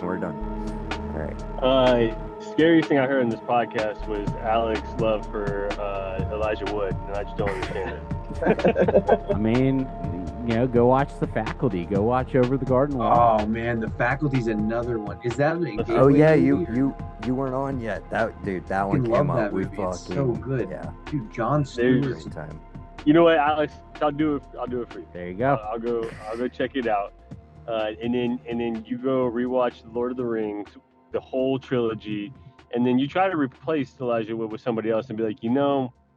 We're done. All right. Scariest thing I heard in this podcast was Alex's love for Elijah Wood, and I just don't understand it. I mean, go watch The Faculty. Go watch Over the Garden Wall. Oh man, The Faculty's another one. Is that an Oh yeah, movie? you weren't on yet. That I one love came that out. We movie. It's fucking so good. Yeah, dude, John Stewart. great time. You know what, Alex? I'll do it for you. There you go. I'll go check it out, and then you go rewatch The Lord of the Rings, the whole trilogy, and then you try to replace Elijah Wood with somebody else and be like,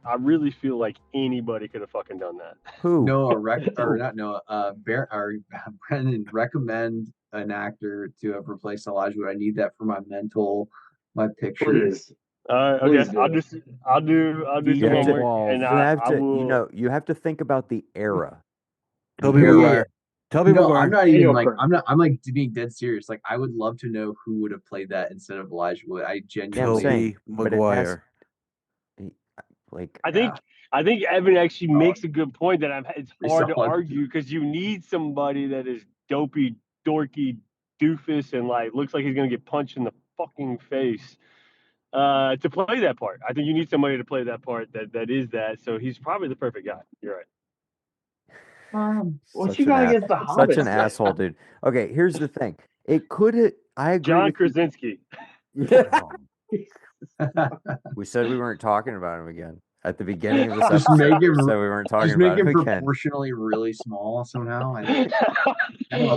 I really feel like anybody could have fucking done that. Who? Brendan, recommend an actor to have replaced Elijah Wood. I need that for my picture. Please. Okay, Please I'll do some homework, and you have to think about the era. Toby Maguire. No, I'm not even like I'm like being dead serious. Like I would love to know who would have played that instead of Elijah Wood. I genuinely Toby Maguire. I think Evan actually makes a good point that it's hard to argue because you need somebody that is dopey, dorky, doofus, and like looks like he's gonna get punched in the fucking face to play that part. I think you need somebody to play that part that is that. So he's probably the perfect guy. You're right. What you got against the Hobbit? Such an asshole, dude. Okay, here's the thing. It could. I agree. John Krasinski. We said we weren't talking about him again at the beginning of this episode. We weren't talking about him again. Just make him proportionally really small somehow. A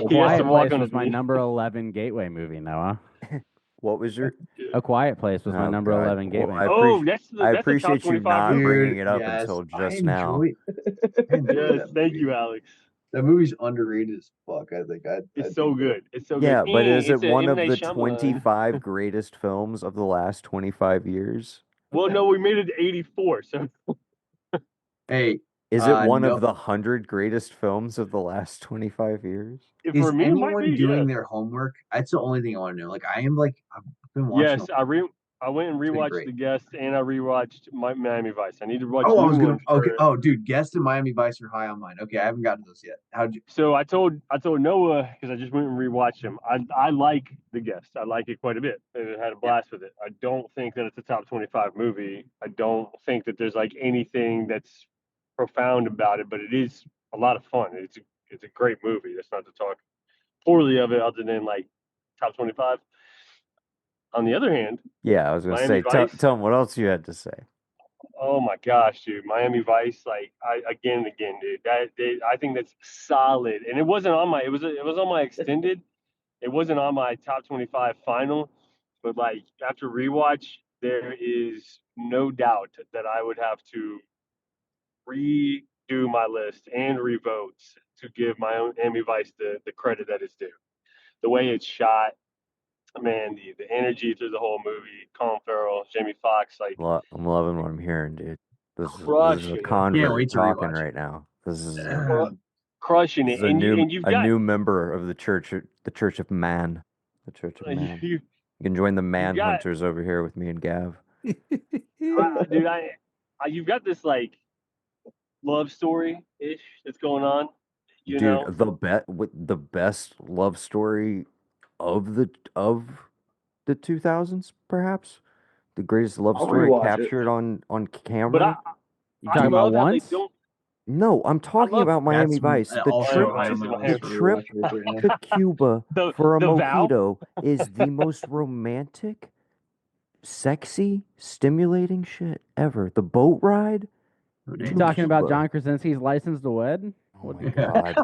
Quiet Place was my number 11 gateway movie, Noah. What was your? A Quiet Place was my number 11 gateway. I appreciate you not bringing it up until just now. Yes, thank you, Alex. That movie's underrated as fuck. I think it's so good. It's so good. Yeah, but is it one of the 25 greatest films of the last 25 years? Well, no, we made it to 84. So, hey, is it one of the 100 greatest films of the last 25 years? Is anyone doing their homework? That's the only thing I want to know. Like, I've been watching. Yes, I went and rewatched The Guest, and I rewatched Miami Vice. I need to watch. Oh, dude, Guest and Miami Vice are high on mine. Okay, I haven't gotten to those yet. How'd you? So I told Noah because I just went and rewatched him. I like The Guest. I like it quite a bit. I had a blast with it. I don't think that it's a top 25 movie. I don't think that there's like anything that's profound about it, but it is a lot of fun. It's a great movie. That's not to talk poorly of it, other than like top 25. On the other hand, yeah, I was gonna say, tell them what else you had to say. Oh my gosh, dude, Miami Vice, like again and again, dude. I think that's solid, and it wasn't on my. It was on my extended. It wasn't on my top 25 final, but like after rewatch, there is no doubt that I would have to redo my list and revote to give Miami Vice the credit that it's due. The way it's shot. Man, the energy through the whole movie, Colin Farrell, Jamie Foxx, like I'm loving what I'm hearing, dude. This is a convert talking right now. This is crushing it. And you've got a new member of the Church of Man. The Church of Man. You can join the Man Hunters over here with me and Gav. Dude, you've got this like love story ish that's going on. You know? The best love story of the 2000s, perhaps the greatest love story captured on camera. You talking about once? No, I'm talking about Miami Vice. The trip to Cuba for a mojito is the most romantic, sexy, stimulating shit ever. The boat ride. You talking about John Krasinski's License to Wed? Oh my god!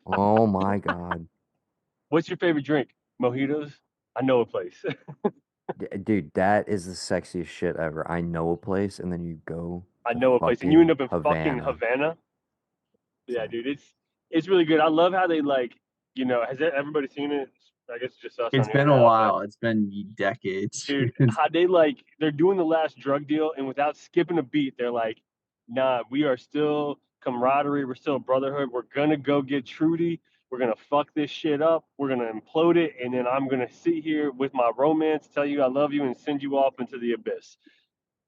Oh my god! What's your favorite drink? Mojitos? I know a place. Dude, that is the sexiest shit ever. I know a place, and then you go. I know a place, and you end up in fucking Havana. Yeah, dude, it's really good. I love how they like, has everybody seen it? I guess it's just us. It's been a while. It's been decades. Dude, how they're doing the last drug deal, and without skipping a beat, they're like, nah, we are still camaraderie. We're still a brotherhood. We're gonna go get Trudy. We're going to fuck this shit up. We're going to implode it. And then I'm going to sit here with my romance, tell you I love you, and send you off into the abyss.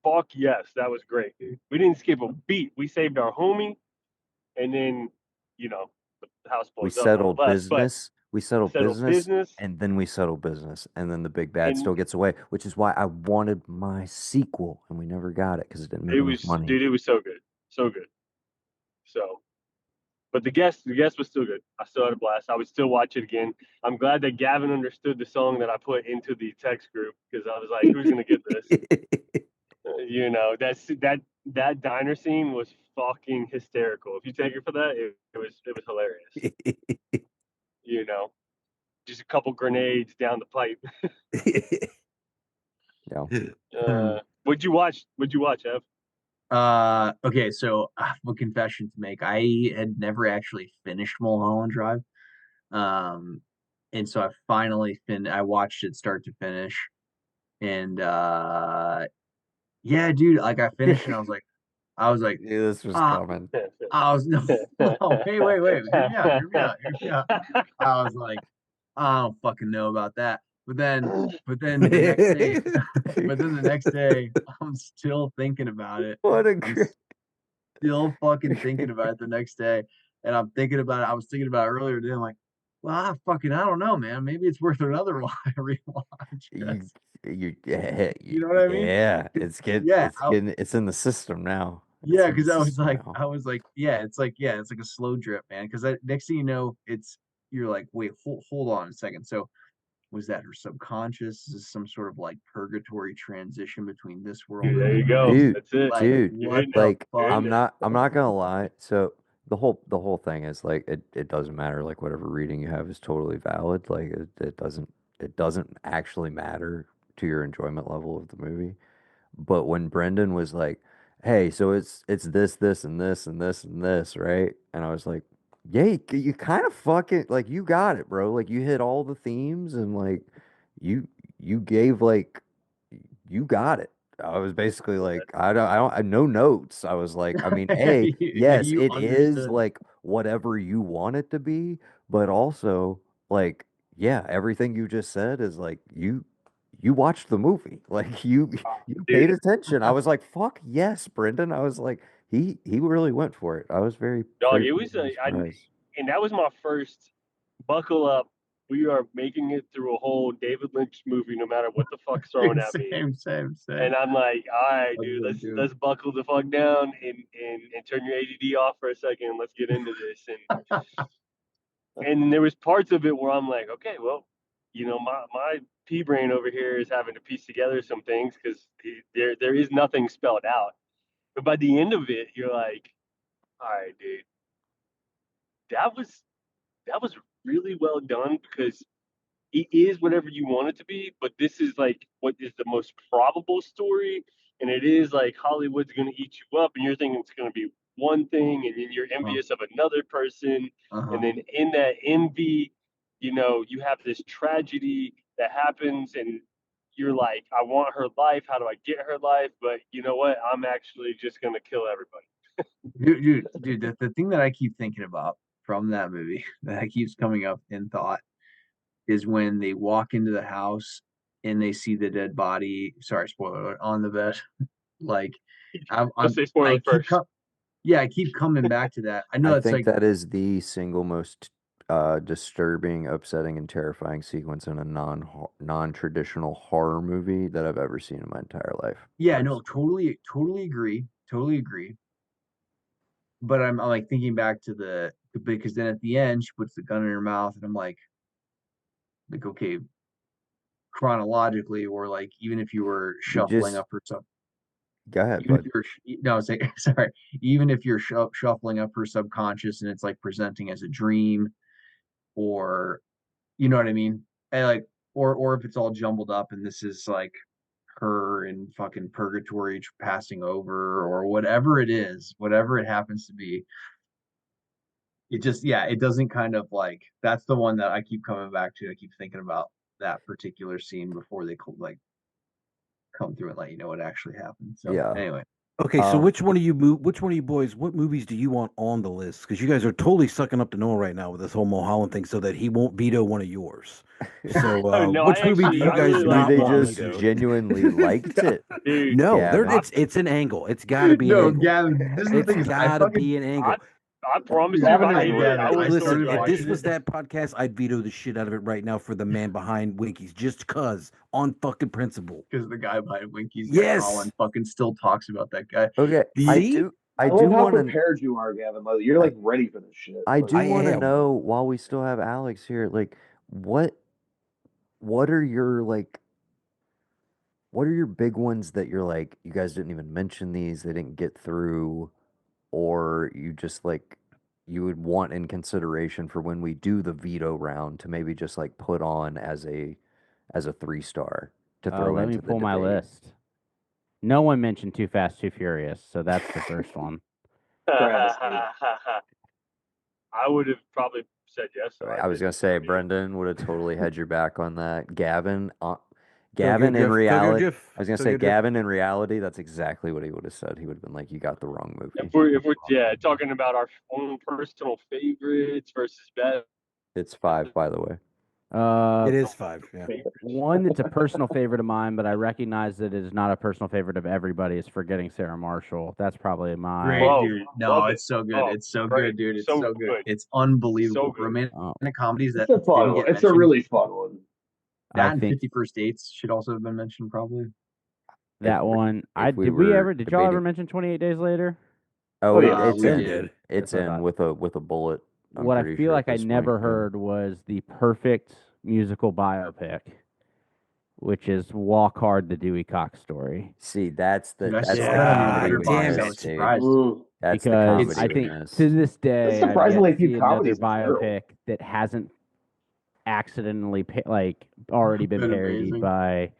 Fuck yes. That was great, dude. We didn't skip a beat. We saved our homie. And then, the house blows up. We settled business. We settle settle business, and then we settle business, and then the big bad and still gets away, which is why I wanted my sequel, and we never got it because it didn't make enough money. dude, it was so good, so good. So, but the guest was still good. I still had a blast. I would still watch it again. I'm glad that Gavin understood the song that I put into the text group because I was like, who's gonna get this? You know, that diner scene was fucking hysterical. If you take it for that, it was hilarious. You know, just a couple grenades down the pipe. Yeah. What'd you watch, Ev? Okay, so I have a confession to make. I had never actually finished Mulholland Drive. And so I finally I watched it start to finish. And yeah, dude, like I finished and I was like, Yeah, this was ah, coming. I was no, wait, hear me out. I was like, I don't fucking know about that. But then the next day, the next day, I'm still thinking about it. What a I'm great. still fucking thinking about it the next day. And I'm thinking about it. I was thinking about it earlier today. I'm like, well, I don't know, man. Maybe it's worth another rewatch. You know what I mean? Yeah, Yeah, it's in the system now. yeah, because I was like, yeah, it's like a slow drip, man. Because next thing you know, you're like, wait, hold on a second. So was that her subconscious? Is this some sort of like purgatory transition between this world and There you the go. Dude, That's it. like, dude, what the like fuck? I'm not gonna lie. So the whole thing is like it doesn't matter. Like whatever reading you have is totally valid. Like it doesn't actually matter to your enjoyment level of the movie. But when Brendan was like, "Hey, so it's this and this and this and this, right?" And I was like, "Yeah, you kind of fucking like you got it, bro. Like you hit all the themes and like you you gave like you got it." I was basically like, I no notes. I was like, I mean, A, yes, You it is understood. like whatever you want it to be, but also like, yeah, everything you just said is like you watched the movie. Like you paid Dude, attention. I was like, fuck yes, Brendan. I was like, he really went for it. I was very, dog, very it was pleasantly surprised. and that was my first buckle up. We are making it through a whole David Lynch movie, no matter what the fuck's thrown at me. Same. And I'm like, all right, That's dude, what I'm doing. let's buckle the fuck down and turn your ADD off for a second. And let's get into this. And there was parts of it where I'm like, okay, well, you know, my pea brain over here is having to piece together some things because there is nothing spelled out. But by the end of it, you're like, all right, dude, that was really well done because it is whatever you want it to be, but this is like what is the most probable story, and it is like Hollywood's going to eat you up, and you're thinking it's going to be one thing, and then you're envious of another person, and then in that envy, you know, you have this tragedy that happens, and you're like, I want her life. How do I get her life? But you know what? I'm actually just going to kill everybody. Dude, the thing that I keep thinking about from that movie that keeps coming up in thought is when they walk into the house and they see the dead body. Sorry, spoiler alert, on the bed. Like, Let's say spoiler first. I keep coming back to that. I know I it's think like that is the single most disturbing, upsetting, and terrifying sequence in a non-traditional horror movie that I've ever seen in my entire life. yeah, no, totally agree, But I'm like thinking back to because then at the end she puts the gun in her mouth and I'm like okay, chronologically or like even if you were You shuffling just up her sub, go ahead, even if bud. you're no, sorry, even if you're shuffling up her subconscious and it's like presenting as a dream or you know what I mean, and like or if it's all jumbled up and this is like her in fucking purgatory passing over or whatever it is, whatever it happens to be. It just, yeah, it doesn't kind of like, that's the one that I keep coming back to. I keep thinking about that particular scene before they like come through and let you know what actually happened. So Yeah. anyway, Okay, so which one of you boys, what movies do you want on the list? Because you guys are totally sucking up to Noah right now with this whole Mulholland thing, so that he won't veto one of yours. So, No, which movie do you guys really not they want just vetoed? genuinely liked it? Dude, No, Gavin. it's an angle. It's got to be an angle. Gavin, this is the thing. It's got to be an angle. I promise you, Gavin I is would. right. I would Listen, started if watch this watching was it. that podcast, I'd veto the shit out of it right now for the man behind Winkies, just cause on fucking principle. Because the guy behind Winkies, Yes. Colin, fucking still talks about that guy. Okay, See? I love do how want to. prepared you are, Gavin. Like, you're like ready for this shit. I Like, do want to am. know while we still have Alex here, like what are your what are your big ones that you're like you guys didn't even mention these, they didn't get through, or you just like you would want in consideration for when we do the veto round to maybe just like put on as a 3-star to throw Let into me pull the my debate. list. No one mentioned Too Fast, Too Furious, so that's the first one. I would have probably said yes. So I was gonna say Brendan would have totally had your back on that. Gavin, in Jeff. reality, Jeff. I was gonna So say good, Jeff. Gavin in reality, that's exactly what he would have said. He would have been like, "You got the wrong movie." If we're talking about our own personal favorites versus best, It's 5, by the way. It is 5. Yeah. One that's a personal favorite of mine, but I recognize that it is not a personal favorite of everybody, is Forgetting Sarah Marshall. That's probably mine. Great, Whoa, dude. No, love it's it. so good. Oh, It's so great. good, dude. It's So so good. good. It's unbelievable. So good. Romantic comedies that it's a fun didn't one. get It's a mentioned. really fun one. That I and think 50 First Dates should also have been mentioned, probably. that one. Did y'all ever mention 28 Days Later? Oh, yeah, it's we in. did. It's That's what I in thought. with a bullet. I'm What I pretty feel sure like at I this never point, heard was the perfect musical biopic, which is Walk Hard, the Dewey Cox story. See, that's the Dude, I that's saw the that on comedy your we damn Letterboxd. I missed, was Dave. surprised. That's the Because comedy I we think missed. to this day, It's I've yet surprisingly to see few another comedies are terrible. biopic that hasn't accidentally already been Been parodied amazing. by.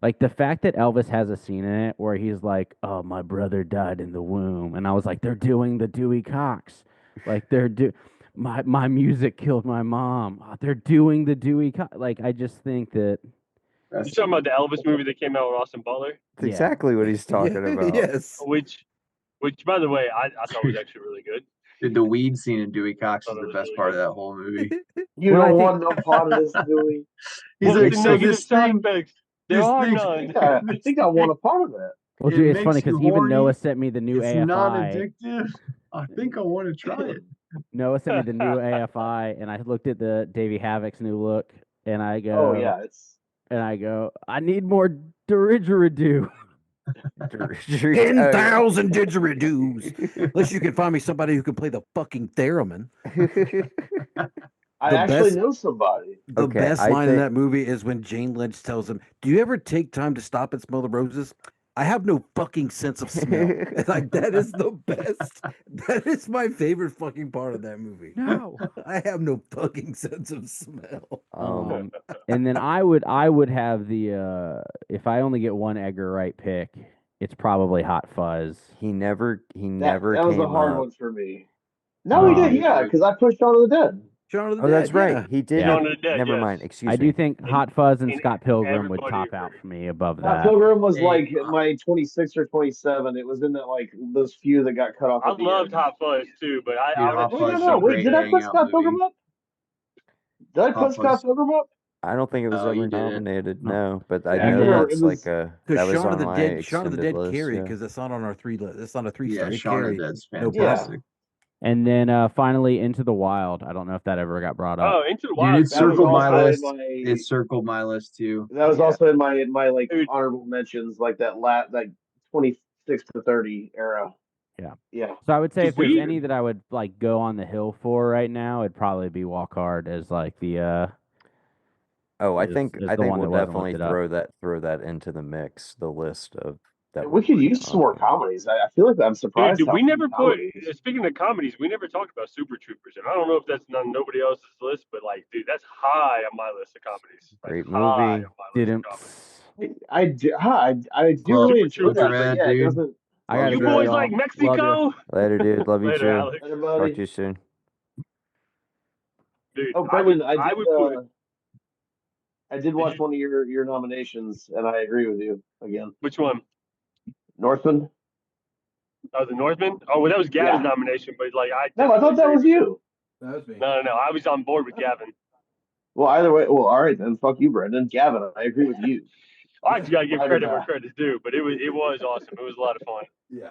Like the fact that Elvis has a scene in it where he's like, "Oh, my brother died in the womb," and I was like, "They're doing the Dewey Cox, like my music killed my mom. They're doing the Dewey Cox." Like I just think that You talking about the Elvis movie that came out with Austin Butler? That's exactly what he's talking about. Yes. Which, by the way, I thought was actually really good. Dude, the weed scene in Dewey Cox is Thought it the was best really part good. of that whole movie. You Well, I don't think- want no part of this, Dewey. He's What like, was the so negative this side thing, effects? There this are thing- none. Yeah, I think I want a part of that. Well, It dude, it's makes funny you because even horny. Noah sent me the new it's AFI. not addictive. I think I want to try it. Noah sent me the new AFI, and I looked at the Davey Havoc's new look, and I go, Oh yeah, it's I need more didgeridoo. 10,000 didgeridoos. Unless you can find me somebody who can play the fucking theremin. I The actually best- know somebody. The Okay, best I line in think- that movie is when Jane Lynch tells him, "Do you ever take time to stop and smell the roses?" I have no fucking sense of smell. Like that is the best. That is my favorite fucking part of that movie. No. I have no fucking sense of smell. And then I would have the if I only get one Edgar Wright pick, it's probably Hot Fuzz. He never That came was a hard up. one for me. No, he did, yeah, because I pushed Shaun of the Dead. Shaun of the Oh, that's Dead, right. yeah. He did. Shaun of the Dead, Never yes. mind. Excuse I me. do think Hot Fuzz and and Scott Pilgrim would everybody top out agreed. for me above Scott that. Pilgrim was Hey, like my 26 or 27. It was in that like those few that got cut off. I at the loved end. Hot Fuzz too, but I Dude, Hot would Wait, Fuzz no. is a Wait, great did I put hangout Scott movie. Pilgrim up? Did I Hot put Scott Fuzz. Pilgrim up? I don't think it was No, ever you didn't. nominated. No, but I Yeah, I know remember that's it was- like that Because was Shaun on of the my Dead, Shaun of the extended Dead list. carry Yeah. because it's not on our 3 list. It's on a 3 Yeah, star. Shaun of the Dead's No fantastic. And then finally Into the Wild. I don't know if that ever got brought up. Oh, Into the Dude, Wild. it's That was circled my also in list. my. It circled my list too. That was also in my like Dude. honorable mentions, like that 26 to 30 era. Yeah. Yeah. So I would say Did if there's we- any that I would like go on the hill for right now, it'd probably be Walk Hard as like the Oh, I is- think is the one we'll that wasn't definitely lifted up. throw that into the mix. The list of that We could we're use some more working on. comedies. I feel like I'm Dude, surprised. did how we few never put? comedies. Speaking of comedies, we never talked about Super Troopers, and I don't know if that's on nobody else's list, but like, dude, that's high on my list of comedies. Like, Great high movie. on my list Didn't. of comedies. I do Well, really enjoy look that, at but that, yeah, it dude. doesn't. I gotta You go, boys y'all. like Love Mexico? Later, dude. Love you Later, too. Alex. Talk Everybody. to you soon. Dude, Oh, Brendan, I would put. did watch one of your nominations, and I agree with you again. Which one? Northman. Oh, the Northman. Oh, well, that was Gavin's Yeah. nomination, but like I. No, I thought that was you. That was me. No. I was on board with Gavin. Well, either way. Well, all right then. Fuck you, Brendan. Gavin, I agree with you. I just gotta give Why credit did where I? credit's due, but it was awesome. It was a lot of fun. Yeah.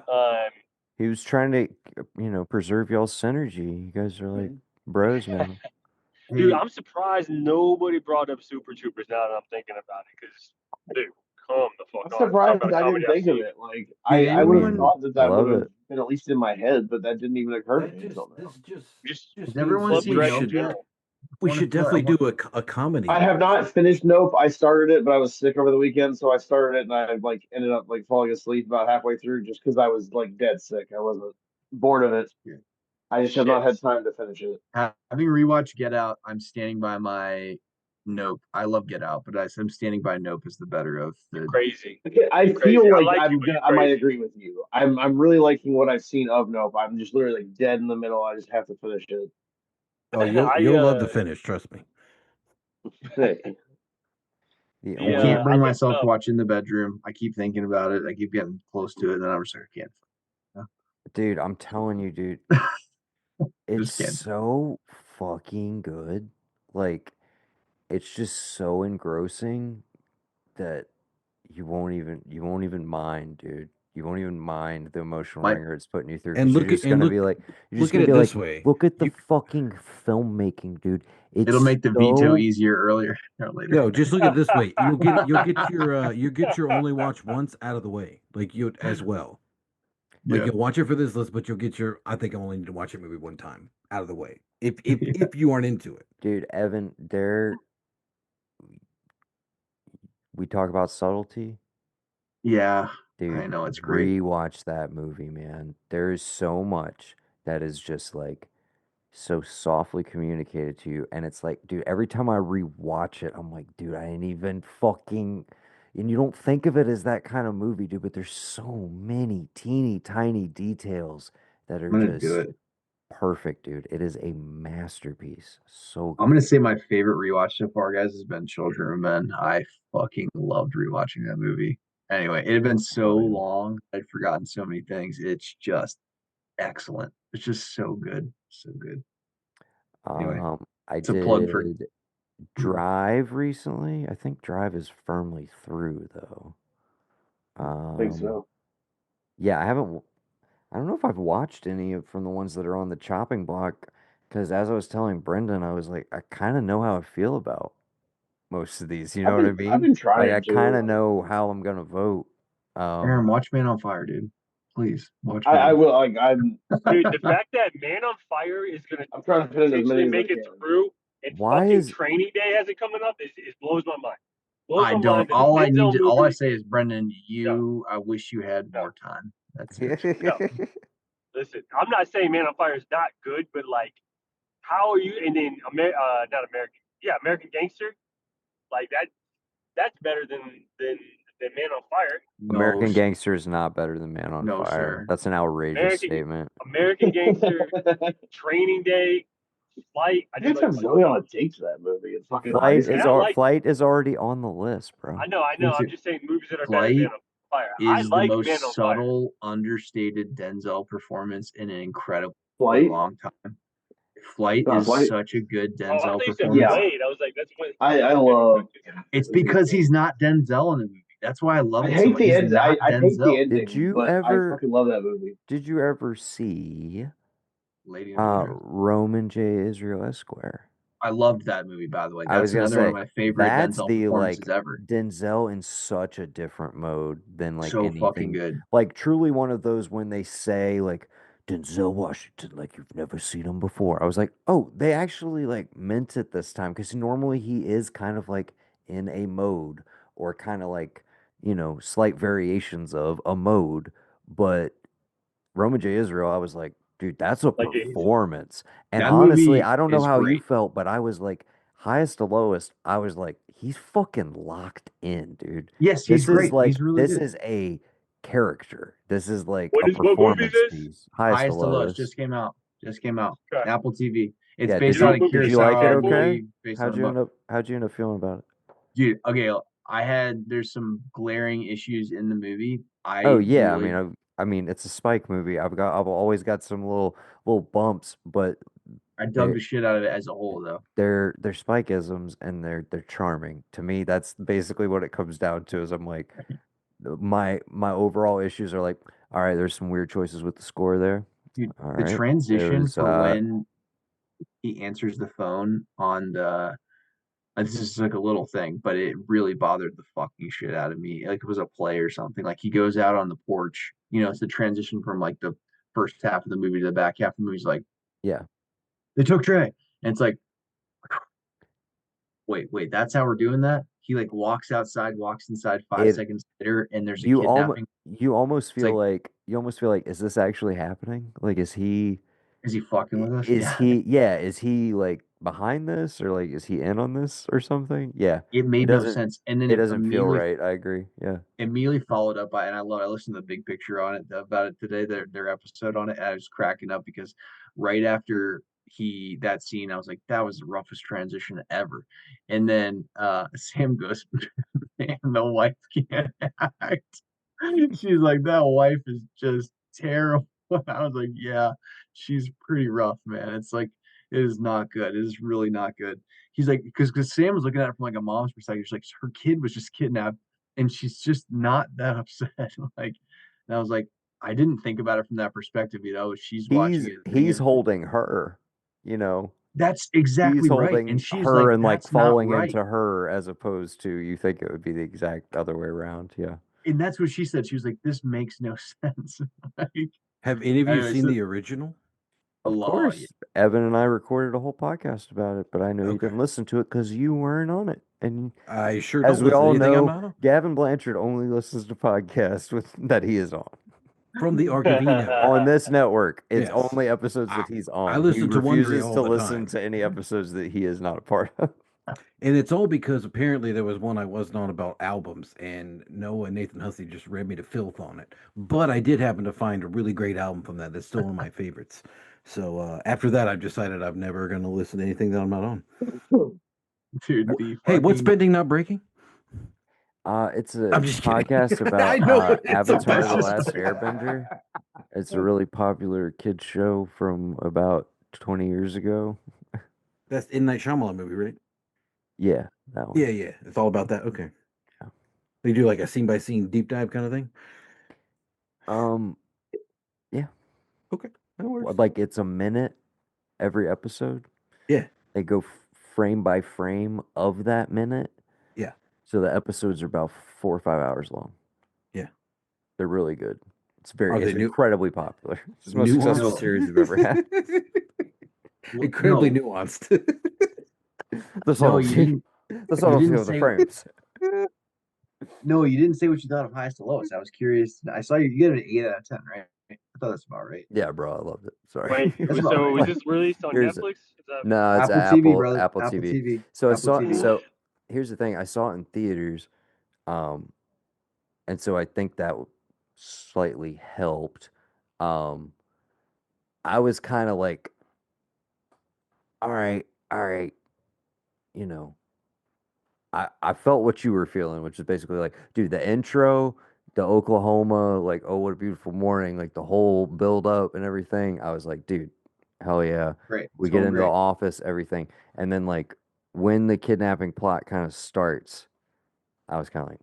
He was trying to, preserve y'all's synergy. You guys are like bros now. Dude, Hey, I'm surprised nobody brought up Super Troopers now that I'm thinking about it. Because, dude, come the fuck I'm on. Talk surprised about a I didn't comedy I've think of seen. it. Like did I would have anyone? thought that I that would love have it. been at least in my head, but that didn't even occur to me until now. Just Has means everyone Club that seen Dread in Nope yet? general. we Wanna should throw- I definitely want- do a comedy. I have not finished Nope. I started it, but I was sick over the weekend, so I started it and I like ended up like falling asleep about halfway through just because I was like dead sick. I wasn't bored of it. Yeah. I just have not had time to finish it. Having rewatched Get Out, I'm standing by my Nope. I love Get Out, but I'm standing by Nope as the better of the. Crazy. I Crazy. feel I like like I'm you, but gonna. you're I might crazy. agree with you. I'm really liking what I've seen of Nope. I'm just literally like dead in the middle. I just have to finish it. Oh, you'll love the finish. Trust me. The I only can't I bring looked myself up. to watch in the bedroom. I keep thinking about it. I keep getting close to it, and then I'm just like, I can't. dude, I'm telling you, dude, it's Just can't. so fucking good. Like, it's just so engrossing that you won't even mind, dude. You won't even mind the emotional My wringer it's putting you through And because you're look at just gonna be look like, you're just look at gonna be it like, this way. look at the You fucking filmmaking, dude. It's It'll make the veto so easier earlier or later. no, just look at it this way. You'll get your only watch once out of the way, like you as well. Like Yeah. you'll watch it for this list, but you'll get your. I think I only need to watch it maybe one time out of the way. If you aren't into it, dude, Evan, we talk about subtlety. Yeah. Dude, I know it's great. rewatch that movie, man. There is so much that is just like so softly communicated to you. And it's like, dude, every time I rewatch it, I'm like, dude, I ain't even fucking. And you don't think of it as that kind of movie, dude, but there's so many teeny tiny details that are I'm gonna do just it. perfect, dude. It is a masterpiece. So I'm gonna good. say my favorite rewatch so far, guys, has been Children of Men. I fucking loved rewatching that movie. Anyway, it had been so Oh, yeah. long, I'd forgotten so many things. It's just excellent. It's just so good. So good. Anyway, I it's a plug for did Drive recently. I think Drive is firmly through though. I think Um, so. yeah, I don't know if I've watched any from the ones that are on the chopping block because as I was telling Brendan, I was like, I kind of know how I feel about most of these. You know what I I've mean? been Like I trying kind of to. know how I'm gonna vote. Aaron, Um, watch Man on Fire, dude. Please watch I, Man I on will like Dude, the fact that Man on Fire is going to I'm trying to fit in as potentially many as I make it can. through and why fucking is Training Day has it coming up is blows my mind. Fire. Blows I my don't. mind that a Denzel All I movie. say is, Brendan, No, I wish you had no, more time. That's it. no. Listen, I'm not saying Man on Fire is not good, but like, how are you? And then not American, yeah, American Gangster, like that. That's better than Man on Fire. No, American Gangster is not better than Man on no, Fire? sir. That's an outrageous American statement. American Gangster, Training Day, Flight. I I did guess like I'm Flight. really on a date to that movie. It's fucking high And school. I like. Flight is already on the list, bro. I know. Listen, I'm just saying movies that are better than Man Flight on Fire. I is the like Man most on Fire. subtle, understated Denzel performance in an incredibly Flight? long time. Flight No, is Flight. such a good Oh, I Denzel thought you said performance. Yeah. Blade. I was like, that's what. I love. It's because he's not Denzel in the movie. That's why I love I it so hate much. the He's end. not I hate the Denzel. Did ending, you but I ever fucking love that movie. see Lady in Red Dress. Roman J. Israel Esquire? I loved that movie, by the way. I was That's gonna another one of say my favorite that's Denzel the like performances ever. Denzel in such a different mode than like So fucking anything. good. Like truly one of those when they say like Denzel Washington like you've never seen him before. I was like, oh, they actually like meant it this time because normally he is kind of like in a mode or kind of like slight variations of a mode, but Roman J. Israel, I was like, dude, that's a Like it. performance. And That honestly, movie I don't know is how you great. felt, but I was like, highest to lowest, I was like, he's fucking locked in, dude. Yes, he's great. He's really This good. is a character. This is like What a movie is performance this? piece. Highest to Highest to Lowest lowest. just came out. Just came out. Okay. Apple TV. It's Yeah, based You know on what a movie did you like it Kurosawa okay? movie based on a book. How'd you end up feeling about it? Dude, okay, there's some glaring issues in the movie. Oh I yeah, really I mean it's a Spike movie. I've always got some little bumps, but I dug they the shit out of it as a whole though. they're Spikeisms and they're charming. To me, that's basically what it comes down to. Is I'm like my overall issues are like All right, there's some weird choices with the score there. Dude, All the right. transition There's for when he answers the phone on the this is like a little thing, but it really bothered the fucking shit out of me. Like it was a play or something. Like he goes out on the porch. It's the transition from like the first half of the movie to the back half of the movie. He's like, yeah. they took Trey. And it's like, wait, that's how we're doing that? He like walks outside, walks inside 5 seconds later, and there's a You almost kidnapping. you almost feel like, like is this actually happening? Like is he fucking with us? is he like behind this or like is he in on this or something? Yeah. It made no sense. And then It it doesn't feel immediately right. I agree. Yeah. followed up by, and I listened to the Big Picture on it about it today, their episode on it. And I was cracking up because right after that scene, I was like, that was the roughest transition ever. And then Sam goes, man, the wife can't act. She's like, that wife is just terrible. I was like, yeah, she's pretty rough, man. It's like, it is not good. It is really not good. He's like, because Sam was looking at it from like a mom's perspective. She's like, her kid was just kidnapped and she's just not that upset. Like, and I was like, I didn't think about it from that perspective. She's watching it. He's holding her, you know. That's He's exactly right. holding And she's her like, and like that's not falling right. into her as opposed to you think it would be the exact other way around. Yeah. And that's what she said. She was like, this makes no sense. Like, Have any of you anyway, seen so- the original? Of law, course, yeah. Evan and I recorded a whole podcast about it, but I know you Okay. didn't listen to it because you weren't on it. And I sure as don't we listen to all anything I'm know, not on. Gavin Blanchard only listens to podcasts that he is on. From the ARK of E network. On this network, it's Yes. only episodes that he's on. I listen he to Wondery refuses all to the listen time. to any episodes that he is not a part of. And it's all because apparently there was one I wasn't on about albums, and Noah and Nathan Hussey just read me to filth on it. But I did happen to find a really great album from that. That's still one of my favorites. So after that, I've decided I'm never going to listen to anything that I'm not on. Dude, Hey, what's Bending Not Breaking? It's a I'm just kidding. podcast I about know, it's a Avatar: The best Last story. Airbender. It's a really popular kids show from about 20 years ago. That's M. Night Shyamalan movie, right? Yeah, that one. Yeah. It's all about that. Okay. Yeah. They do like a scene by scene deep dive kind of thing. Yeah. Okay. That works. Like it's a minute every episode. Yeah. They go frame by frame of that minute. Yeah. So the episodes are about 4 or 5 hours long. Yeah. They're really good. It's incredibly popular. It's the most successful series we've ever had. Incredibly nuanced. That's all. That's all. didn't The say- frames. No, you didn't say what you thought of highest to lowest. I was curious. I saw you get an 8 out of 10, right? I thought that's about right. Yeah, bro, I loved it. Sorry. Wait, That's so about was right. this released on Here's Netflix? Is that... No, it's Apple TV, brother. Apple Apple TV. TV. So Apple TV. so here's the thing. I saw it in theaters, and so I think that slightly helped. I was kind of like, all right, you know. I felt what you were feeling, which is basically like, dude, the intro, the Oklahoma, like, oh, what a beautiful morning, like the whole build up and everything. I was like, dude, hell yeah. Great. We It's get going into the great. office, everything. And then like when the kidnapping plot kind of starts, I was kind of like,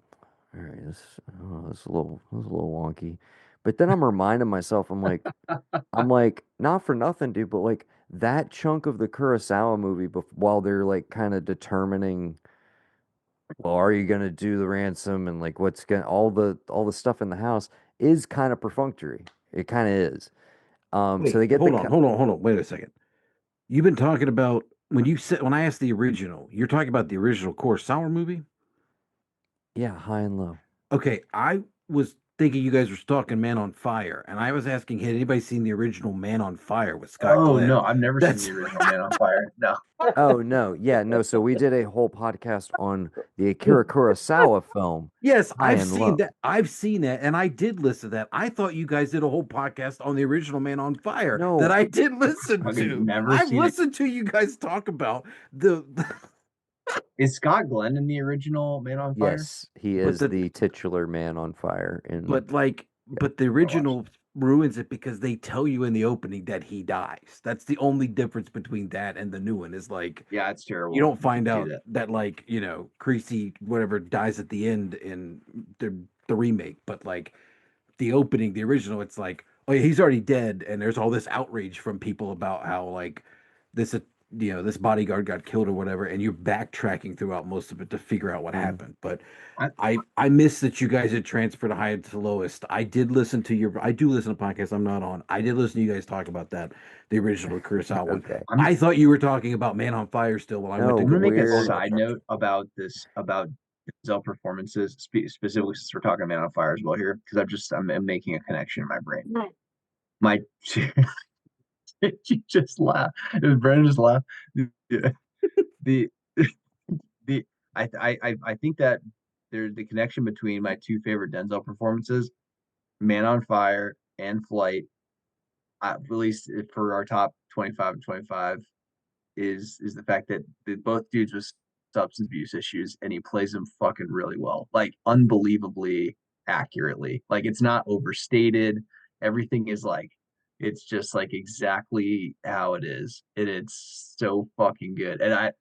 all right, this is a little wonky. But then I'm reminding myself, I'm like, not for nothing, dude, but like that chunk of the Kurosawa movie, while they're like kind of determining, well, are you gonna do the ransom and like what's gonna all the stuff in the house is kind of perfunctory. It kind of is. Wait, So they get hold on. Wait a second. You've been talking about when I asked the original, you're talking about the original Kurosawa movie? Yeah, High and Low. Okay, I was thinking you guys were talking Man on Fire, and I was asking, had anybody seen the original Man on Fire with Scott Glenn? No, I've never seen the original Man on Fire. No. Oh no, yeah, no. So we did a whole podcast on the Akira Kurosawa film. Yes, High I've and seen Low. that. I've seen that, and I did listen to that. I thought you guys did a whole podcast on the original Man on Fire No. that I did listen I've to. never I've seen it. listened to you guys talk about the Is Scott Glenn in the original Man on Fire? Yes, he But is the- the titular Man on Fire. but the original ruins it because they tell you in the opening that he dies. That's the only difference between that and the new one is like Yeah, it's terrible. you don't find do out that. that like, Creasy whatever dies at the end in the remake, but like the opening, the original, it's like, oh yeah, he's already dead, and there's all this outrage from people about how like this this bodyguard got killed or whatever, and you're backtracking throughout most of it to figure out what happened. But I miss that you guys had transferred to highest to lowest. I do listen to podcasts I'm not on. I did listen to you guys talk about that, the original Kurosawa one. Okay. I thought you were talking about Man on Fire still when I went to I'm go gonna make a weird. side note about Denzel performances, specifically since we're talking Man on Fire as well here, because I'm making a connection in my brain. My you just laugh. Brandon just laughed. Yeah. The the I think that there's the connection between my two favorite Denzel performances, Man on Fire and Flight, at least for our top 25 and 25, is the fact that both dudes with substance abuse issues, and he plays them fucking really well, like unbelievably accurately. Like it's not overstated. Everything is like it's just like exactly how it is, and it's so fucking good. And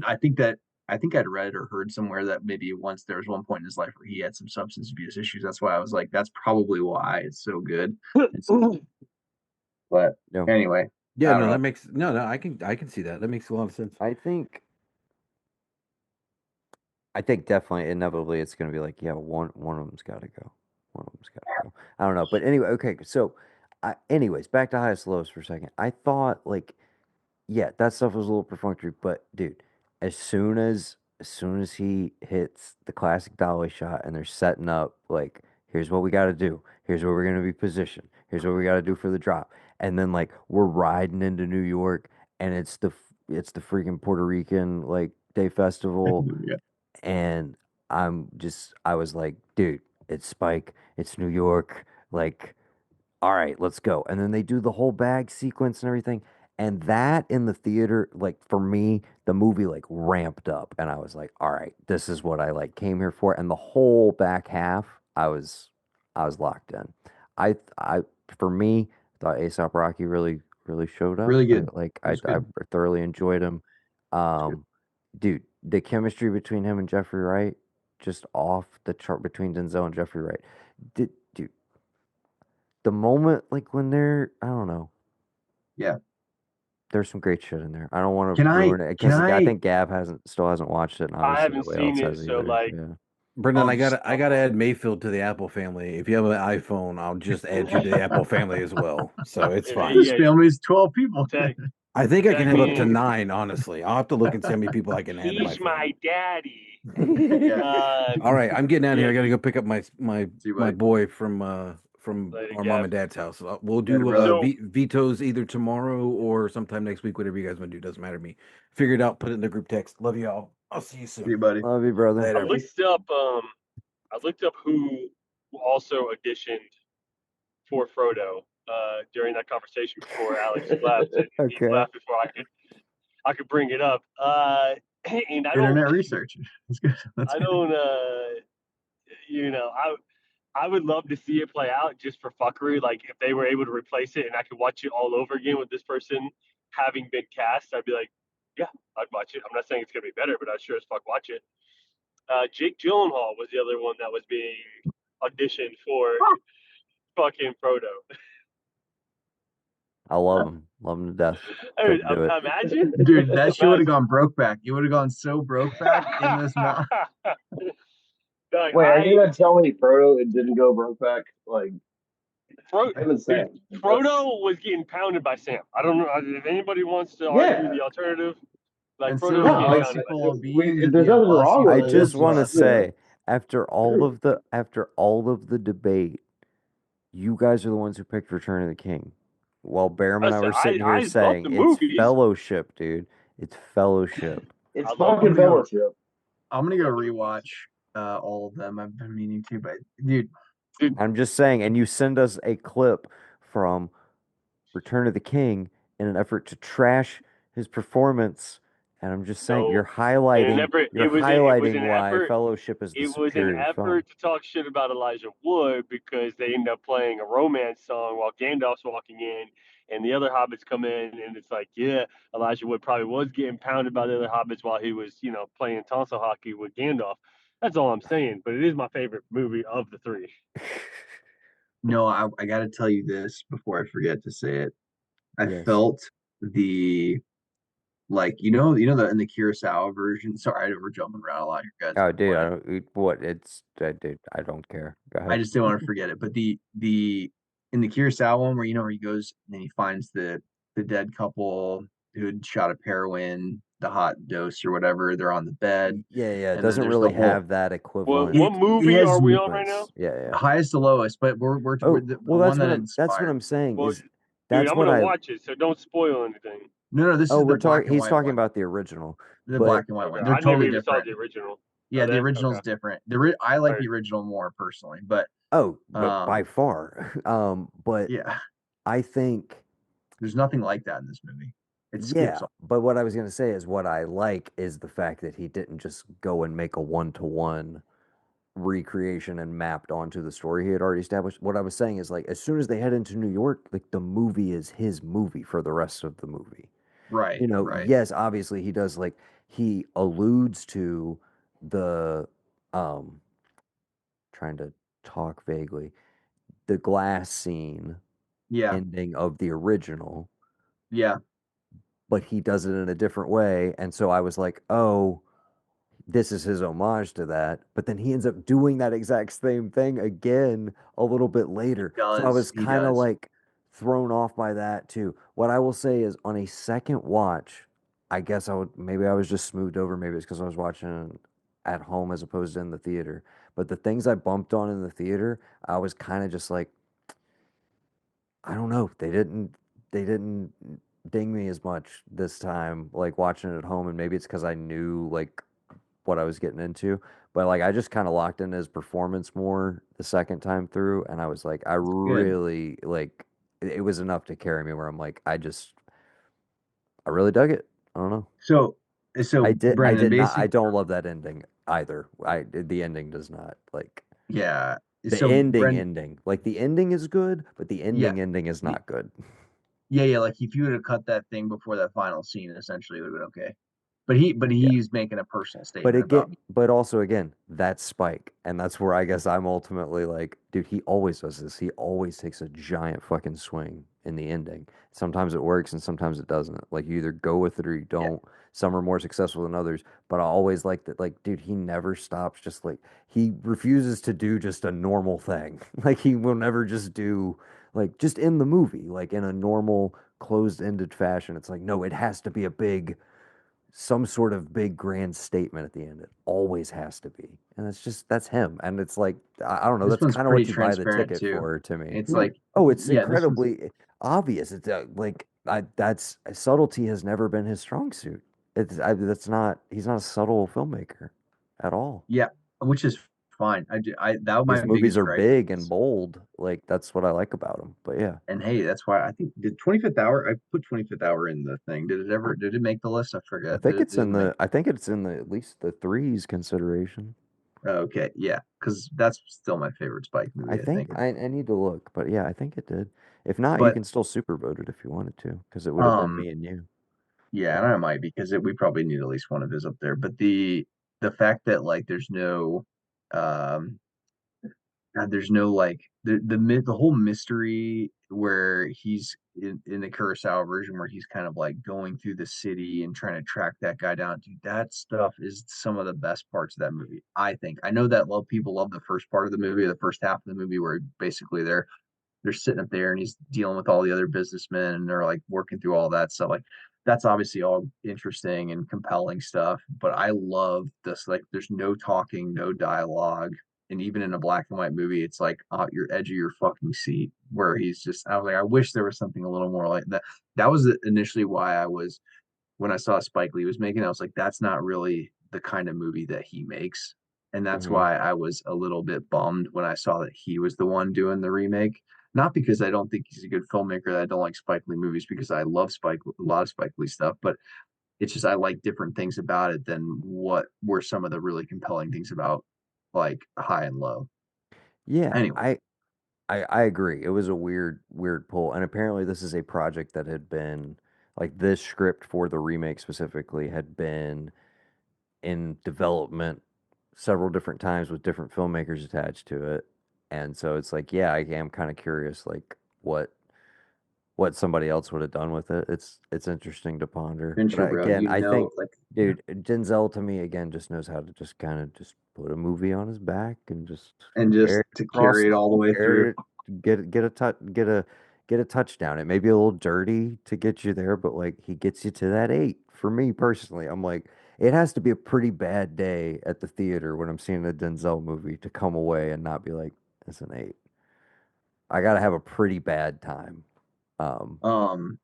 I think that I think I'd read or heard somewhere that maybe once there was one point in his life where he had some substance abuse issues. That's why I was like, that's probably why it's so good. But No. anyway, Yeah, I don't no, know. that makes no. I can see that. That makes a lot of sense. I think definitely inevitably it's going to be like, yeah, one of them's got to go. One of them's got to go. I don't know, but anyway, okay. So, anyways, back to highest lows for a second. I thought like, yeah, that stuff was a little perfunctory, but dude, as soon as he hits the classic dolly shot and they're setting up like, here's what we got to do. Here's where we're going to be positioned. Here's what we got to do for the drop. And then like we're riding into New York and it's the freaking Puerto Rican like day festival Yeah. and I was like, dude, it's Spike, it's New York, like, all right, let's go. And then they do the whole bag sequence and everything. And that in the theater, like for me, the movie like ramped up and I was like, all right, this is what I like came here for. And the whole back half, I was locked in. I for me, thought Aesop Rocky really showed up. Really good. I Good. thoroughly enjoyed him. Dude, the chemistry between him and Jeffrey Wright, just off the chart between Denzel and Jeffrey Wright. Dude, the moment like when they're, I don't know. Yeah. There's some great shit in there. I don't want to ruin it can because I I think Gab still hasn't watched it, and I obviously haven't nobody else seen it, has so either. like, Yeah. Brendan, I'll just- I gotta add Mayfield to the Apple family. If you have an iPhone, I'll just add you to the Apple family as well. So it's fine. This Yeah, family is 12 people. tag, I think I can tag have me up to in. 9, honestly. I'll have to look and see how many people I can add to my He's my family. daddy. Yeah. All right, I'm getting out of here. Yeah. I gotta go pick up my See you, my buddy. boy from Later, our Gab. mom and dad's house. We'll Later, do brother. vetoes either tomorrow or sometime next week, whatever you guys want to do. Doesn't matter to me. Figure it out, put it in the group text. Love you all. I'll see you See you, soon. buddy. Love you, brother. Later. I looked up who also auditioned for Frodo during that conversation before Alex left, and he Okay. left before I could bring it up. And Internet research. That's good. I don't, I would love to see it play out just for fuckery. Like if they were able to replace it and I could watch it all over again with this person having been cast, I'd be like, yeah, I'd watch it. I'm not saying it's gonna be better, but I'd sure as fuck watch it. Jake Gyllenhaal was the other one that was being auditioned for fucking Frodo. I love him. Love him to death. Dude, Couldn't do it. imagine. Dude, that shit would have gone Brokeback. It would have gone so Brokeback in this mouth. Like, Wait, are you gonna tell me Frodo it didn't go Brokeback? Like, I haven't said. Frodo was getting pounded by Sam. I don't know if anybody wants to argue the alternative. Like And Frodo so was getting pounded by full Sam. of beans. There's nothing wrong with I it. just want to It's say, after all of the debate, you guys are the ones who picked Return of the King. While Bearman and I Listen, were sitting I here love saying the it's movies. fellowship, dude. It's fellowship. It's I love fucking them. fellowship. I'm gonna go rewatch all of them. I've been meaning to, but dude, I'm just saying, and you send us a clip from Return of the King in an effort to trash his performance, and I'm just saying No. you're In an highlighting effort- you're it was highlighting an why effort- Fellowship is the It was an superior film. effort to talk shit about Elijah Wood because they end up playing a romance song while Gandalf's walking in, and the other hobbits come in, and it's like, yeah, Elijah Wood probably was getting pounded by the other hobbits while he was, playing tonsil hockey with Gandalf. That's all I'm saying. But it is my favorite movie of the three. No, I got to tell you this before I forget to say it. I Yes. felt the like the in the Kurosawa version. Sorry, we're jumping around a lot here, guys. Oh, dude, I But don't. What? Dude, I don't care. Go I ahead. just didn't want to forget it. But the in the Kurosawa one where where he goes and he finds the dead couple who had shot up heroin, the hot dose or whatever. They're on the bed, Yeah. It and then doesn't there's the really whole have that What equivalent what it movie has are we on right now? sequence. Yeah. highest to lowest, but we're Oh, the well, one that that's what inspired. I'm saying Well, is dude, that's I'm what gonna I. watch it, so don't spoil anything. No, this Oh, is the we're black talking. and He's white talking one. about the original, The but black and white Okay, one. They're I never totally even saw different. the original. Yeah, Oh, the that original's okay. different. I like All the right. original more personally, but but by far, but yeah, I think. there's nothing like that in this movie. It skips Yeah, all. but what I was going to say is what I like is the fact that he didn't just go and make a one-to-one recreation and mapped onto the story he had already established. What I was saying is like as soon as they head into New York, like the movie is his movie for the rest of the movie. Right, right. Yes, obviously he does like he alludes to the um trying to talk vaguely, the glass scene Yeah, ending of the original, yeah. but he does it in a different way. And so I was like, oh, this is his homage to that. But then he ends up doing that exact same thing again a little bit later. So I was He kind of does. like thrown off by that too. What I will say is on a second watch, I guess maybe I was just smoothed over. Maybe it's because I was watching at home as opposed to in the theater. But the things I bumped on in the theater, I was kind of just like, I don't know. They didn't ding me as much this time, like watching it at home, and maybe it's because I knew like what I was getting into. But like I just kind of locked in his performance more the second time through, and I was like, I Good. really like it was enough to carry me where I'm like, I really dug it. I don't know. So I Brandon, did not. I basic don't love that ending either. The ending does not like yeah. the So ending. Like the ending is good, but the yeah. ending is The, not good. yeah, like if you would have cut that thing before that final scene, essentially it would have been okay. But Yeah. he's making a personal statement about But also again, that's Spike, and that's where I guess I'm ultimately like, dude, he always does this. He always takes a giant fucking swing in the ending. Sometimes it works and sometimes it doesn't. Like you either go with it or you yeah, don't. Some are more successful than others, but I always like that. Like, dude, he never stops. Just like he refuses to do just a normal thing. Like he will never just do like just in the movie, like in a normal closed-ended fashion. It's like, no, it has to be a big some sort of big grand statement at the end. It always has to be. And it's just that's him. And it's like I don't know, this that's one's kind of pretty what you buy the transparent ticket too. for to me. It's like Oh, it's yeah, this one's incredibly obvious. It's like that's subtlety has never been his strong suit. That's not he's not a subtle filmmaker at all. yeah, which is fine. That was His my movies biggest are gripe with big and this. bold. Like that's what I like about him. But yeah. And hey, that's why I think the 25th hour. I put 25th hour in the thing. Did it make the list? I forget. I think it's in the at least the threes consideration. Okay, yeah, because that's still my favorite Spike I movie, I think think. I need to look, but yeah, I think it did. If not, you But can still super vote it if you wanted to, because it would have been um, me and you. yeah, and I might because we probably need at least one of his up there. But the fact that like um there's no like the whole mystery where he's in the Kurosawa version where he's kind of like going through the city and trying to track that guy down. Dude, that stuff is some of the best parts of that movie. I think. I know that people love the first part of the movie, the first half of the movie where basically they're sitting up there and he's dealing with all the other businessmen and they're like working through all that stuff. Like that's obviously all interesting and compelling stuff. But I love this. Like there's no talking, no dialogue. And even in a black and white movie, it's like your edge of your fucking seat where he's just, I was like, I wish there was something a little more like that. That was initially why when I saw Spike Lee was making, I was like, that's not really the kind of movie that he makes. And that's Hmm. why I was a little bit bummed when I saw that he was the one doing the remake. Not because I don't think he's a good filmmaker, that I don't like Spike Lee movies, because I love a lot of Spike Lee stuff, but it's just I like different things about it than what were some of the really compelling things about like High and Low. Yeah, Anyway, I agree. It was a weird pull, and apparently this is a project that had been like this script for the remake specifically had been in development several different times with different filmmakers attached to it, And so it's like, yeah, I am kind of curious, like what somebody else would have done with it. It's interesting to ponder. But Venture, bro. again, I think, Like, dude, Denzel to me again just knows how to just kind of just put a movie on his back and just just carry to across carry it all the way through. get a touchdown. It may be a little dirty to get you there, but like he gets you to that 8. For me personally, I'm like, it has to be a pretty bad day at the theater when I'm seeing a Denzel movie to come away and not be like, it's an 8. I gotta have a pretty bad time. Um, Um,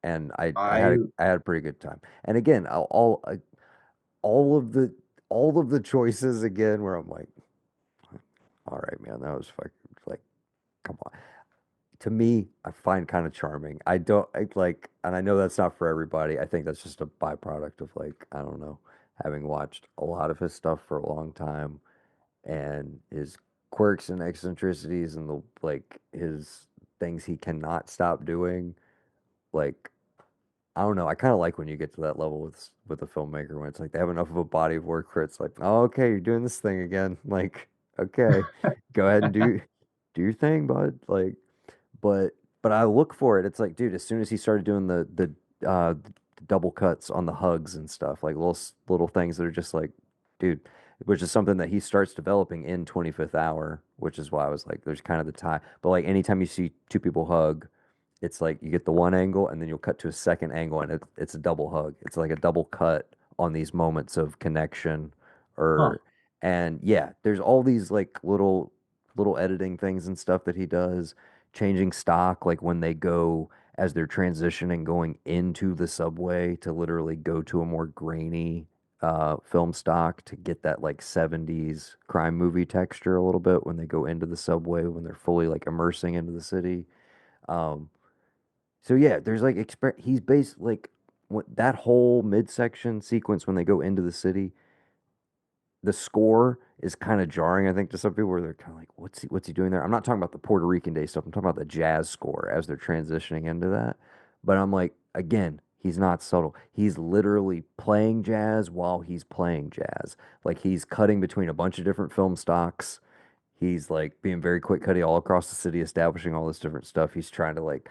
and I I had a pretty good time. And again, all of the all of the choices again where I'm like, all right, man, that was fucking like, come on. To me, I find kind of charming. I don't like, and I know that's not for everybody. I think that's just a byproduct of like, I don't know, having watched a lot of his stuff for a long time and his quirks and eccentricities and the like his things he cannot stop doing. Like, I don't know. I kind of like when you get to that level with a filmmaker when it's like they have enough of a body of work where it's like, oh, okay, you're doing this thing again. Like, okay, go ahead and do your thing, bud. Like, but I look for it. It's like, dude, as soon as he started doing the double cuts on the hugs and stuff, like little things that are just like, dude, which is something that he starts developing in 25th Hour, which is why I was like, there's kind of the tie. But like anytime you see two people hug, it's like you get the one angle and then you'll cut to a second angle and it's a double hug. It's like a double cut on these moments of connection huh. or and yeah, there's all these like little editing things and stuff that he does, changing stock like when they go as they're transitioning going into the subway to literally go to a more grainy film stock to get that like 70s crime movie texture a little bit when they go into the subway when they're fully like immersing into the city. Um, so yeah, there's like he's based like what that whole midsection sequence when they go into the city, the score is kind of jarring, I think, to some people where they're kind of like, what's he doing there? I'm not talking about the Puerto Rican Day stuff. I'm talking about the jazz score as they're transitioning into that. But I'm like, again, he's not subtle. He's literally playing jazz while he's playing jazz. Like he's cutting between a bunch of different film stocks. He's like being very quick cutting all across the city, establishing all this different stuff. He's trying to like,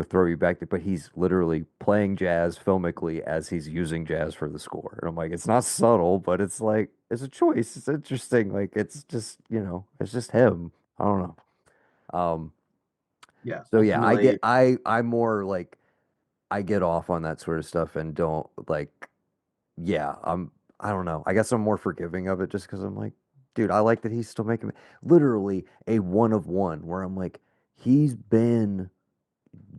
throw you back there, but he's literally playing jazz filmically as he's using jazz for the score. And I'm like, it's not subtle, but it's like, it's a choice. It's interesting. Like, it's just, it's just him. I don't know. Yeah. So yeah, Ultimately, I'm more like, I get off on that sort of stuff and don't like, yeah, I don't know. I guess I'm more forgiving of it just because I'm like, dude, I like that he's still making literally a one of one where I'm like, he's been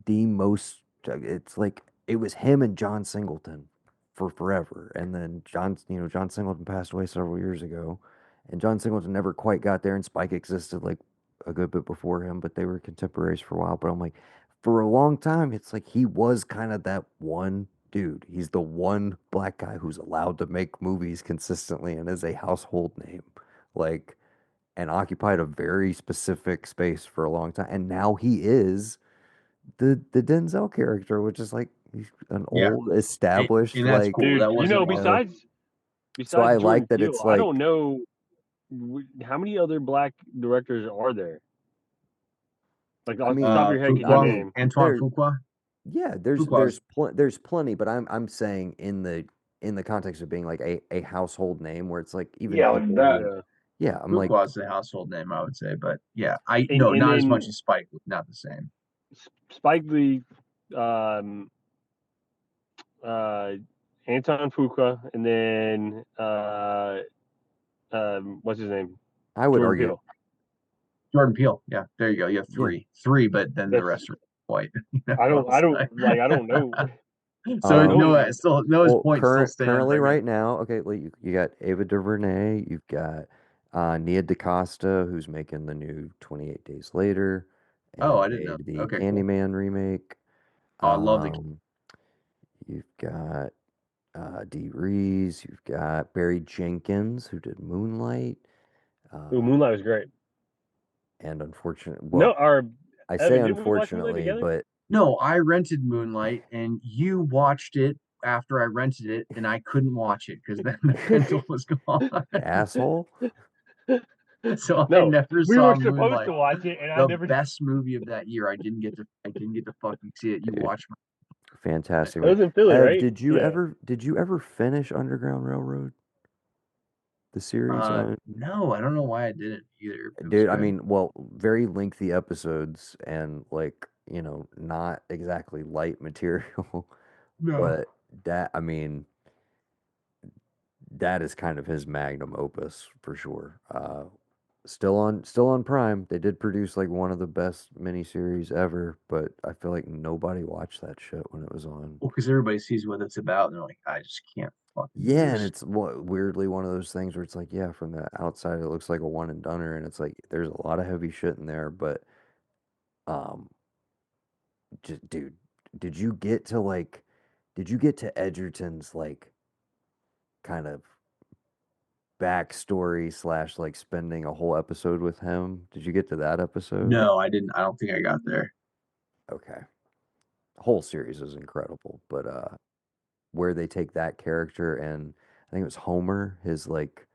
the most, it's like, it was him and John Singleton for forever. And then John Singleton passed away several years ago. And John Singleton never quite got there. And Spike existed like a good bit before him, but they were contemporaries for a while. But I'm like, for a long time, it's like he was kind of that one dude. He's the one black guy who's allowed to make movies consistently and is a household name. Like, and occupied a very specific space for a long time. And now he is the Denzel character, which is like he's an yeah. old established And that's like cool. Dude, That wasn't so I besides like Jordan that Peele, it's I like don't know how many other black directors are there. Like I off the mean top of your head, can you Fuqua, name? Antoine there Fuqua. yeah Fuqua's there's plenty, but I'm saying in the context of being like a household name where it's like even Yeah, like people that. who Yeah, yeah I'm like Fuqua's the household name, I would say. But yeah, I and no, and not as much then as Spike. Not the same. Spike Lee, um, uh, Anton Fuqua, and then what's his name? I would Jordan argue Peele. Jordan Peele. Yeah, there you go. You have yeah three, but then the That's rest are white. I don't I don't So like I don't know I so don't know um any. Still Noah's well point still stands, currently I guess. right now okay like you got Ava DuVernay, you've got Nia DaCosta who's making the new 28 Days Later Oh, and I didn't know. made the Okay, cool. Candyman remake. Oh, I love the. Um, you've got Dee Rees, you've got Barry Jenkins, who did Moonlight, Ooh, uh, Moonlight was great. and unfortunately, No, well, or I say Evan, didn't we watch Moonlight unfortunately, together? but No, I rented Moonlight, and you watched it after I rented it, and I couldn't watch it because then the rental was gone. asshole. So I No, never we saw were supposed Moonlight, to watch it, and I the never. best movie of that year. I didn't get to fucking see it. You Dude. watched Fantastic, It man. was in Philly, Ev, right? did you Yeah. ever finish Underground Railroad? The series on No, I don't know why I didn't either. It was Dude, I good. mean, well, very lengthy episodes and like, not exactly light material, No. but I mean, that is kind of his magnum opus for sure. Still on Prime. They did produce like one of the best miniseries ever, but I feel like nobody watched that shit when it was on. Well, because everybody sees what it's about, and they're like, I just can't fucking do Yeah, and this. it's weirdly one of those things where it's like, yeah, from the outside it looks like a one and doneer, and it's like there's a lot of heavy shit in there, but um, just dude, did you get to Edgerton's like kind of backstory slash like spending a whole episode with him? Did you get to that episode? No, I didn't. I don't think I got there. Okay. Whole series is incredible, but where they take that character and I think it was Homer, his like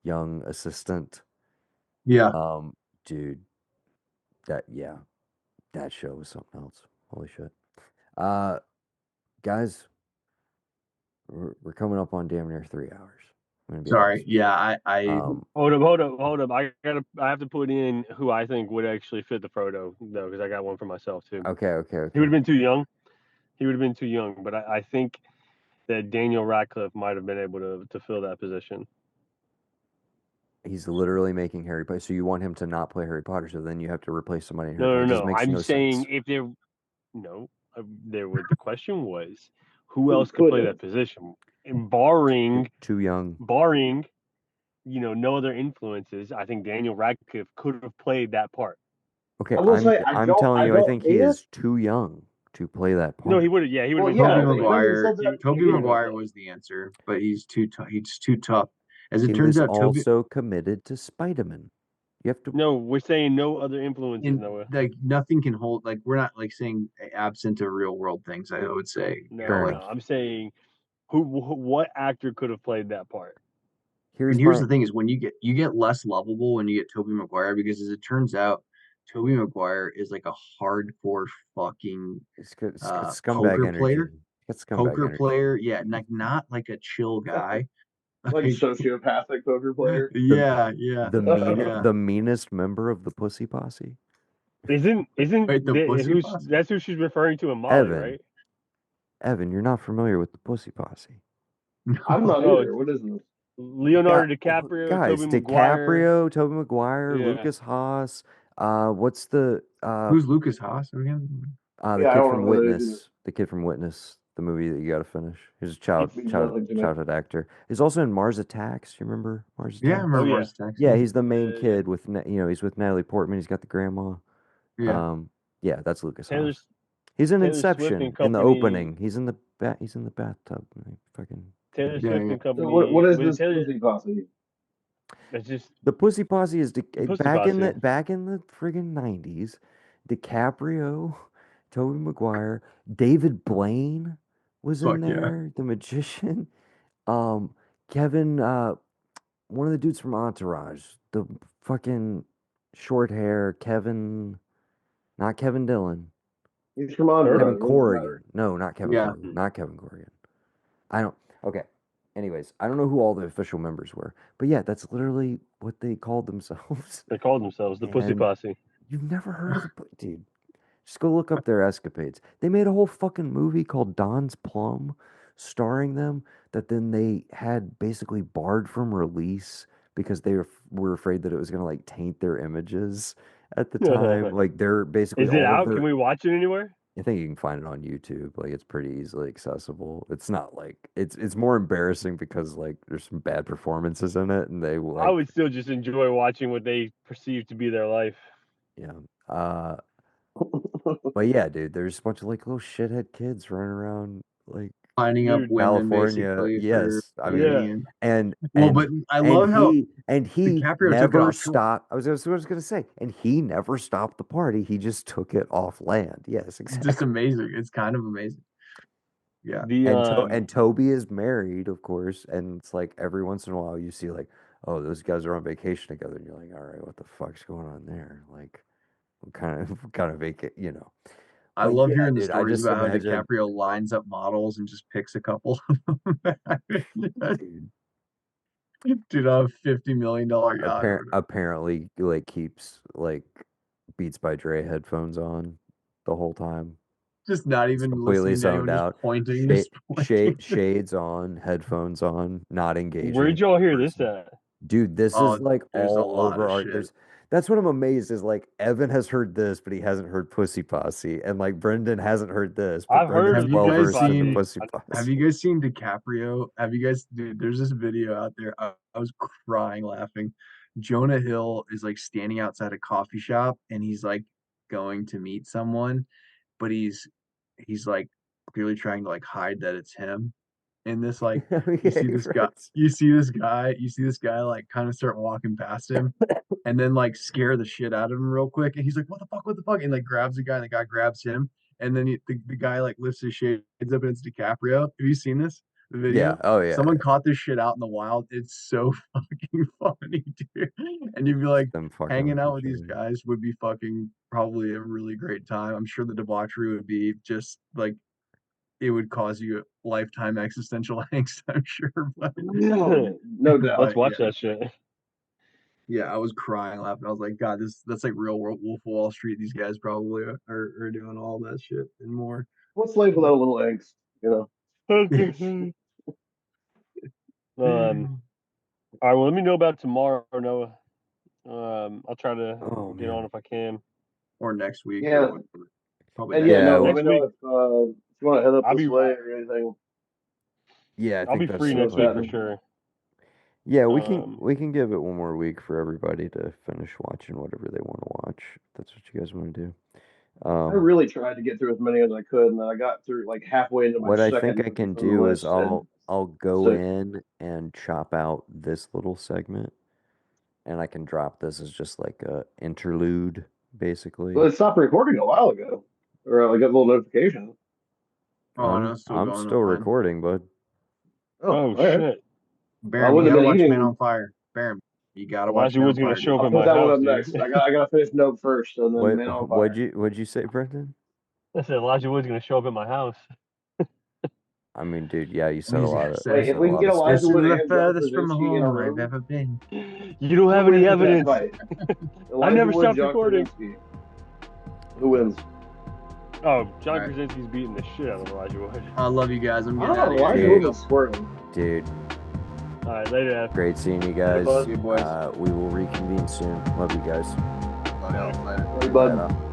young assistant. Yeah. Dude, that show was something else. Holy shit. Guys, we're coming up on damn near 3 hours. I'm gonna be Sorry. honest. Yeah, I Hold up. I have to put in who I think would actually fit the Frodo though, because I got one for myself too. Okay. He would have been too young. But I think that Daniel Radcliffe might have been able to fill that position. He's literally making Harry Potter. So you want him to not play Harry Potter, so then you have to replace somebody in Harry Potter. It just No. makes I'm no saying sense. if there, no, the question was who else could play that position, and barring Too young. no other influences. I think Daniel Radcliffe could have played that part. Okay, I will say, I'm telling you, I think he hate it. is too young to play that part. No, he would have. Yeah, he would have Well, been. yeah, Tobey but Brendan Maguire. said that at the Tobey beginning of Maguire it. was the answer, but he's too tough. As it He turns was out, Tobey also committed to Spider-Man. You have to. No, we're saying no other influences. Noah. like nothing can hold. Like we're not like saying absent of real world things. I would say. Fair No. enough. I'm saying what actor could have played that part? Here's the thing: is when you get less lovable when you get Tobey Maguire, because as it turns out, Tobey Maguire is like a hardcore fucking It's good. It's scumbag poker energy. player. It's scumbag Poker energy. player, yeah, like not like a chill guy. Like a sociopathic poker player. Yeah. The meanest member of the Pussy Posse. Isn't Wait, the Pussy Posse? that's who she's referring to in Molly, right? Evan, you're not familiar with the Pussy Posse. I'm not Oh, either. What is this? Leonardo DiCaprio, Guys, Tobey Maguire. Tobey Maguire, Yeah. Lucas Haas. What's the Who's Lucas Haas again? the Yeah, I kid don't from know who that is Witness? The kid from Witness, the movie that you got to finish. He's a childhood actor. He's also in Mars Attacks. You remember Mars Attacks? Yeah, I remember yeah. Mars Attacks. Yeah, he's the main kid with he's with Natalie Portman. He's got the grandma. Yeah. Yeah, that's Lucas Taylor, Haas. He's in Taylor Swift Inception and in the Company. opening. He's in the bathtub. Fucking Taylor Swift and Company. So what is Was it this Taylor? Pussy Posse? That's just The Pussy Posse is Pussy back in Posse. the friggin' 90s. DiCaprio, Tobey Maguire, David Blaine was in there, the magician. Kevin, one of the dudes from Entourage, the fucking short hair, Kevin, not Kevin Dillon. He's from Entourage. Kevin Corrigan. No, not Kevin Yeah. Corrigan. Not Kevin Corrigan. Okay. Anyways, I don't know who all the official members were, but yeah, that's literally what they called themselves. They called themselves the Pussy And Posse. You've never heard of dude? Just go look up their escapades. They made a whole fucking movie called Don's Plum, starring them. That then they had basically barred from release because they were afraid that it was gonna like taint their images at the time. Like they're basically. Is it out? Can we watch it anywhere? I think you can find it on YouTube. Like it's pretty easily accessible. It's not like it's more embarrassing because like there's some bad performances in it, and they like. I would still just enjoy watching what they perceive to be their life. Yeah. But yeah, dude, there's a bunch of like little shithead kids running around like Lining up women, California. basically. Yes, I mean, Yeah. and but I love how he DiCaprio took it never off. stopped. I was gonna say, and he never stopped the party. He just took it off land. Yes, It's exactly. just amazing. It's kind of amazing. Yeah. And Toby is married, of course, and it's like every once in a while you see like, oh, those guys are on vacation together, and you're like, all right, what the fuck's going on there? Like, what kind of vacation, you know? I But love yeah, hearing the dude, I stories just about how imagine, DiCaprio lines up models and just picks a couple. dude, Dude, on a $50 million yacht. apparently like keeps like Beats by Dre headphones on the whole time. Just not It's even completely listening to anyone, zoned just out. pointing, just pointing. Shades on, headphones on, not engaging. Where'd y'all hear this at? Dude, this Oh, is like there's a all lot over of our. shit. That's what I'm amazed is like Evan has heard this, but he hasn't heard Pussy Posse, and like Brendan hasn't heard this, but I've heard Brendan's of well Pussy versed in the Posse. Pussy Have Posse. you guys seen DiCaprio? Dude, there's this video out there. I was crying laughing. Jonah Hill is like standing outside a coffee shop and he's like going to meet someone, but he's like clearly trying to like hide that it's him. And this like you see this guy, you see this guy like kind of start walking past him and then like scare the shit out of him real quick. And he's like, what the fuck? And like grabs the guy and the guy grabs him. And then the guy like lifts his shades up and it's DiCaprio. Have you seen this? The video? Yeah. Oh yeah. Someone caught this shit out in the wild. It's so fucking funny, dude. And you'd be like, Them fucking hanging with out each with these other. guys would be fucking probably a really great time. I'm sure the debauchery would be just like it would cause you lifetime existential angst, I'm sure. But No doubt. Let's watch yeah, that shit. yeah, I was crying laughing. I was like, God, that's like real world Wolf of Wall Street. These guys probably are doing all that shit and more. What's life without a little angst? You know. All right, well, let me know about tomorrow, Noah. I'll try to Oh get on man. if I can. Or next week. Yeah. Or whatever. Probably And next yeah, no, Yeah. let me Next know week. if you want to head up I'll this be- way or anything. Yeah, I I'll think be that's free the next week plan. for sure. Yeah, we Um, can give it one more week for everybody to finish watching whatever they want to watch. If that's what you guys want to do. I really tried to get through as many as I could, and then I got through like halfway into my What I second think I can on the do is list, and I'll go sick. in and chop out this little segment, and I can drop this as just like a interlude, basically. Well, it stopped recording a while ago, or I got a little notification. Oh, no, it's still I'm going. still recording, bud. oh all right. shit! Baron, wouldn't you have gotta been watch Man eating. on Fire. Baron, you gotta watch Elijah Man on Wood's gonna Fire. show up I'll at put my that one house, up dude. next. I gotta finish Nope first, and then Man on Fire. What'd you say, Brendan? I said Elijah Wood's gonna show up at my house. I mean, dude, yeah, you said a He's lot gonna of say, Wait, if we can get stuff. Elijah This is Wood the and John furthest from Krasinski in a home I've room, ever been. You don't have who any wins in that evidence. fight? I Elijah never Wood, stopped John recording. Krasinski. Who wins? Oh, John All right. Krasinski's beating the shit out of Elijah Wood. I love you guys. I'm getting Oh, out of here. Elijah Wood was squirting. Dude, All right, later, F. great seeing you guys. bud. See you, boys. We will reconvene soon. Love you guys. Love y'all. Later. Hey, bud. Later.